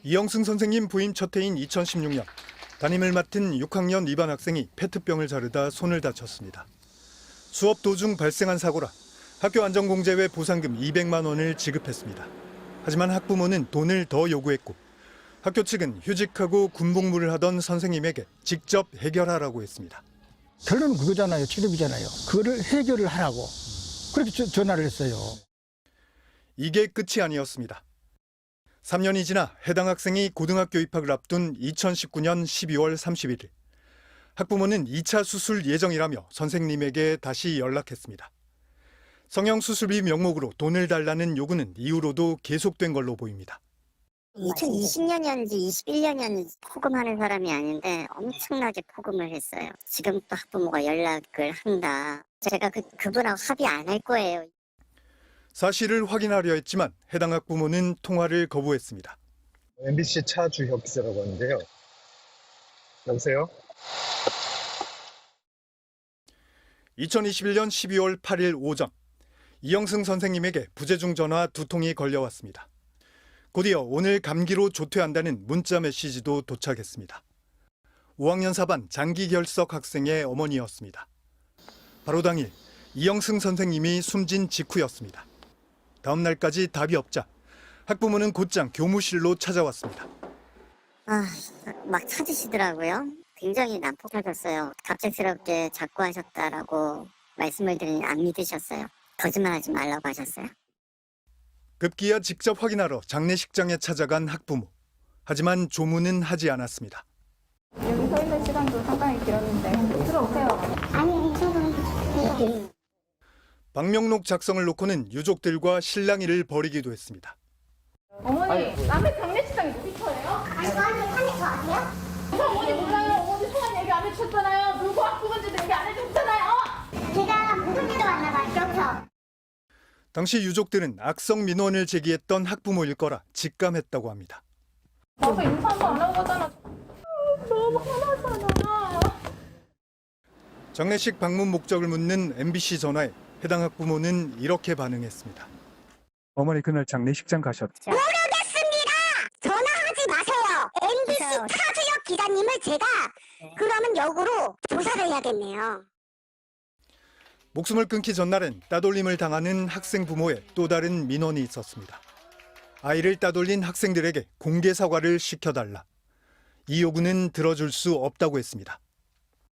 이영승 선생님 부임 첫 해인 2016년 담임을 맡은 6학년 2반 학생이 페트병을 자르다 손을 다쳤습니다. 수업 도중 발생한 사고라 학교 안전공제회 보상금 200만 원을 지급했습니다. 하지만 학부모는 돈을 더 요구했고 학교 측은 휴직하고 군복무를 하던 선생님에게 직접 해결하라고 했습니다. 결론은 그거잖아요. 치료비잖아요. 그거를 해결을 하라고. 그렇게 전화를 했어요. 이게 끝이 아니었습니다. 3년이 지나 해당 학생이 고등학교 입학을 앞둔 2019년 12월 31일. 학부모는 2차 수술 예정이라며 선생님에게 다시 연락했습니다. 성형수술비 명목으로 돈을 달라는 요구는 이후로도 계속된 걸로 보입니다. 2020년이었는지 21년이었는지 포금하는 사람이 아닌데 엄청나게 포금을 했어요. 지금 또 학부모가 연락을 한다. 제가 그분하고 합의 안 할 거예요. 사실을 확인하려 했지만 해당 학부모는 통화를 거부했습니다. MBC 차주혁 기자라고 하는데요. 여보세요? 2021년 12월 8일 오전 이영승 선생님에게 부재중 전화 2통이 걸려왔습니다. 곧이어 오늘 감기로 조퇴한다는 문자 메시지도 도착했습니다. 5학년 4반 장기결석 학생의 어머니였습니다. 바로 당일 이영승 선생님이 숨진 직후였습니다. 다음 날까지 답이 없자 학부모는 곧장 교무실로 찾아왔습니다. 막 찾으시더라고요. 굉장히 난폭하셨어요. 갑작스럽게 작고하셨다라고 말씀을 드리니 안 믿으셨어요. 거짓말하지 말라고 하셨어요. 급기야 직접 확인하러 장례식장에 찾아간 학부모. 하지만 조문은 하지 않았습니다. 여기 서 있는 시간도 상당히 길었는데 들어오세요. 아니, 저는 방명록 작성을 놓고는 유족들과 실랑이를 벌이기도 했습니다. 어머니, 남의 장례식장이 어디 터예요? 아니, 저한테 저 아세요? 어머니 몰라요. 어머니 성한 얘기 안 해주셨잖아요. 누구 학부모인지도 얘기 안 해주셨잖아요. 제가 무슨 일로 왔나 봐요. 당시 유족들은 악성 민원을 제기했던 학부모일 거라 직감했다고 합니다. 와서 인사 한번 안 하고 가잖아. 너무 화나잖아. 장례식 방문 목적을 묻는 MBC 전화에 해당 학부모는 이렇게 반응했습니다. 어머니 그날 장례식장 가셨죠? 모르겠습니다. 전화하지 마세요. MBC 차주혁 기자님을 제가 그러면 역으로 조사를 해야겠네요. 목숨을 끊기 전날엔 따돌림을 당하는 학생 부모의 또 다른 민원이 있었습니다. 아이를 따돌린 학생들에게 공개 사과를 시켜달라. 이 요구는 들어줄 수 없다고 했습니다.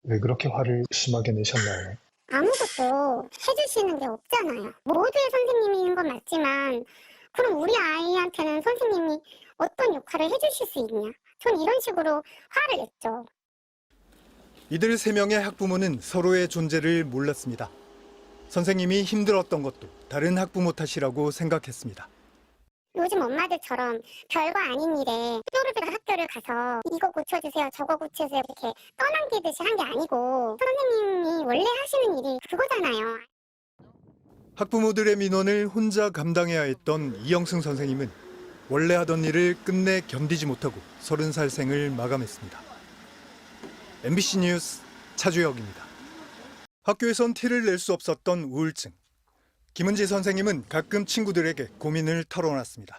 왜 그렇게 화를 심하게 내셨나요? 아무것도 해주시는 게 없잖아요. 모두의 선생님인 건 맞지만 그럼 우리 아이한테는 선생님이 어떤 역할을 해주실 수 있냐. 전 이런 식으로 화를 냈죠. 이들 3명의 학부모는 서로의 존재를 몰랐습니다. 선생님이 힘들었던 것도 다른 학부모 탓이라고 생각했습니다. 요즘 엄마들처럼 별거 아닌 일에 뾰루비가 학교를 가서 이거 고쳐주세요, 저거 고쳐주세요 이렇게 떠넘기듯이 한 게 아니고 선생님이 원래 하시는 일이 그거잖아요. 학부모들의 민원을 혼자 감당해야 했던 이영승 선생님은 원래 하던 일을 끝내 견디지 못하고 30살 생을 마감했습니다. MBC 뉴스 차주혁입니다. 학교에선 티를 낼 수 없었던 우울증. 김은지 선생님은 가끔 친구들에게 고민을 털어놨습니다.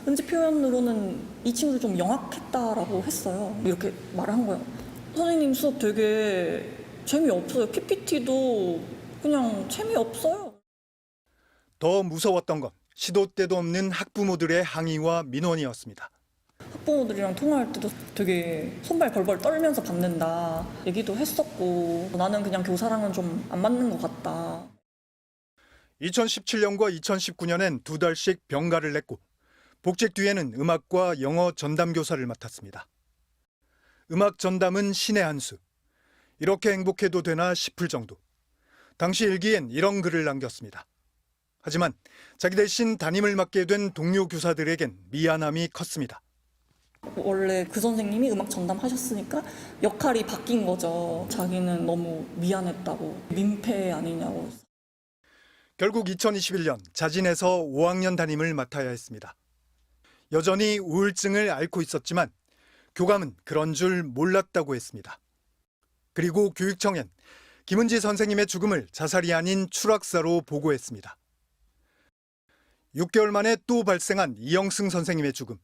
은지 표현으로는 이 친구도 좀 영악했다라고 했어요. 이렇게 말을 한 거예요. 선생님 수업 되게 재미없어요. PPT도 그냥 재미없어요. 더 무서웠던 건 시도 때도 없는 학부모들의 항의와 민원이었습니다. 학부모들이랑 통화할 때도 되게 손발 벌벌 떨면서 받는다 얘기도 했었고 나는 그냥 교사랑은 좀 안 맞는 것 같다. 2017년과 2019년엔 2달씩 병가를 냈고 복직 뒤에는 음악과 영어 전담 교사를 맡았습니다. 음악 전담은 신의 한 수. 이렇게 행복해도 되나 싶을 정도. 당시 일기엔 이런 글을 남겼습니다. 하지만 자기 대신 담임을 맡게 된 동료 교사들에겐 미안함이 컸습니다. 원래 그 선생님이 음악 전담하셨으니까 역할이 바뀐 거죠. 자기는 너무 미안했다고, 민폐 아니냐고. 결국 2021년 자진해서 5학년 담임을 맡아야 했습니다. 여전히 우울증을 앓고 있었지만 교감은 그런 줄 몰랐다고 했습니다. 그리고 교육청엔 김은지 선생님의 죽음을 자살이 아닌 추락사로 보고했습니다. 6개월 만에 또 발생한 이영승 선생님의 죽음.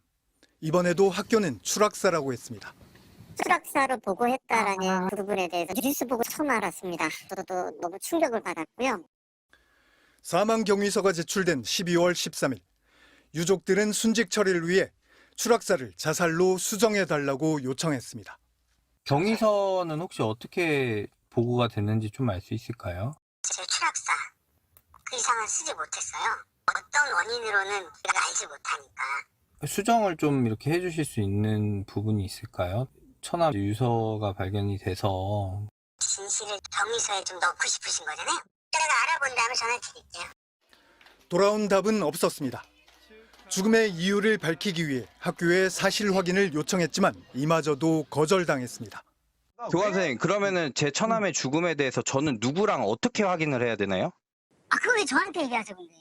이번에도 학교는 추락사라고 했습니다. 추락사로 보고했다라는 부분에 대해서 뉴스 보고 처음 알았습니다. 저도 너무 충격을 받았고요. 사망 경위서가 제출된 12월 13일, 유족들은 순직 처리를 위해 추락사를 자살로 수정해달라고 요청했습니다. 경위서는 혹시 어떻게 보고가 됐는지 좀 알 수 있을까요? 제 추락사 그 이상은 쓰지 못했어요. 어떤 원인으로는 우리가 알지 못하니까. 수정을 좀 이렇게 해주실 수 있는 부분이 있을까요? 천압 유서가 발견이 돼서 진실을 경위서에 좀 넣고 싶으신 거잖아요. 제가 알아본 다음에 전화 드릴게요. 돌아온 답은 없었습니다. 죽음의 이유를 밝히기 위해 학교에 사실 확인을 요청했지만 이마저도 거절당했습니다. 교감 선생님, 그러면은 제 처남의 죽음에 대해서 저는 누구랑 어떻게 확인을 해야 되나요? 그거 왜 저한테 얘기하죠, 근데?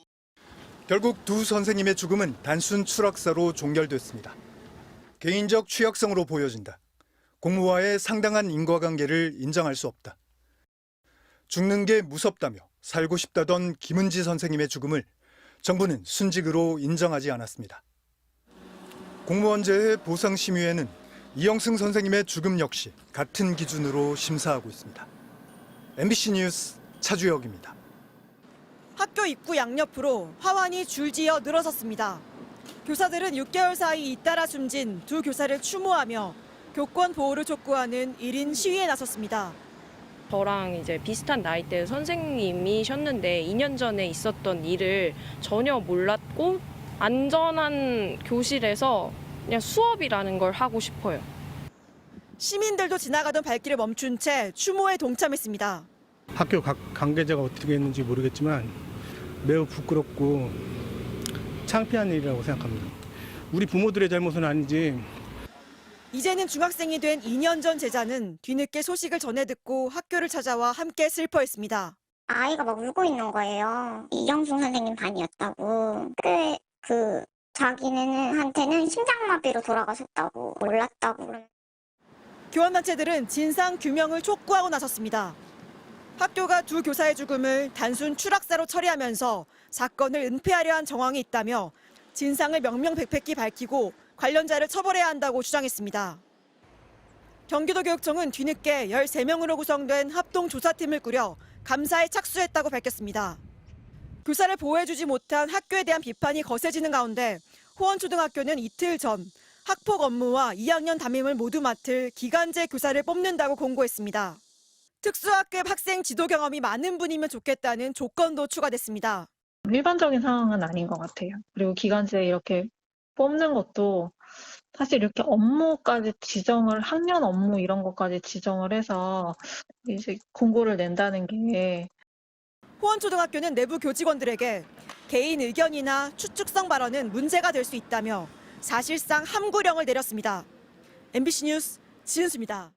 결국 두 선생님의 죽음은 단순 추락사로 종결됐습니다. 개인적 취약성으로 보여진다. 공무와의 상당한 인과관계를 인정할 수 없다. 죽는 게 무섭다며 살고 싶다던 김은지 선생님의 죽음을 정부는 순직으로 인정하지 않았습니다. 공무원재해 보상심의회는 이영승 선생님의 죽음 역시 같은 기준으로 심사하고 있습니다. MBC 뉴스 차주혁입니다. 학교 입구 양옆으로 화환이 줄지어 늘어섰습니다. 교사들은 6개월 사이 잇따라 숨진 두 교사를 추모하며 교권 보호를 촉구하는 1인 시위에 나섰습니다. 저랑 이제 비슷한 나이대 선생님이셨는데 2년 전에 있었던 일을 전혀 몰랐고 안전한 교실에서 그냥 수업이라는 걸 하고 싶어요. 시민들도 지나가던 발길을 멈춘 채 추모에 동참했습니다. 학교 각 관계자가 어떻게 했는지 모르겠지만 매우 부끄럽고 창피한 일이라고 생각합니다. 우리 부모들의 잘못은 아니지. 이제는 중학생이 된 2년 전 제자는 뒤늦게 소식을 전해 듣고 학교를 찾아와 함께 슬퍼했습니다. 아이가 막 울고 있는 거예요. 이영승 선생님 반이었다고. 자기네한테는 심장마비로 돌아가셨다고 몰랐다고. 교원단체들은 진상 규명을 촉구하고 나섰습니다. 학교가 두 교사의 죽음을 단순 추락사로 처리하면서 사건을 은폐하려 한 정황이 있다며 진상을 명명백백히 밝히고 관련자를 처벌해야 한다고 주장했습니다. 경기도교육청은 뒤늦게 13명으로 구성된 합동조사팀을 꾸려 감사에 착수했다고 밝혔습니다. 교사를 보호해주지 못한 학교에 대한 비판이 거세지는 가운데 호원초등학교는 이틀 전 학폭 업무와 2학년 담임을 모두 맡을 기간제 교사를 뽑는다고 공고했습니다. 특수학급 학생 지도 경험이 많은 분이면 좋겠다는 조건도 추가됐습니다. 일반적인 상황은 아닌 것 같아요. 그리고 기간제 이렇게 뽑는 것도 사실 이렇게 업무까지 지정을, 학년 업무 이런 것까지 지정을 해서 이제 공고를 낸다는 게. 호원초등학교는 내부 교직원들에게 개인 의견이나 추측성 발언은 문제가 될 수 있다며 사실상 함구령을 내렸습니다. MBC 뉴스 지은수입니다.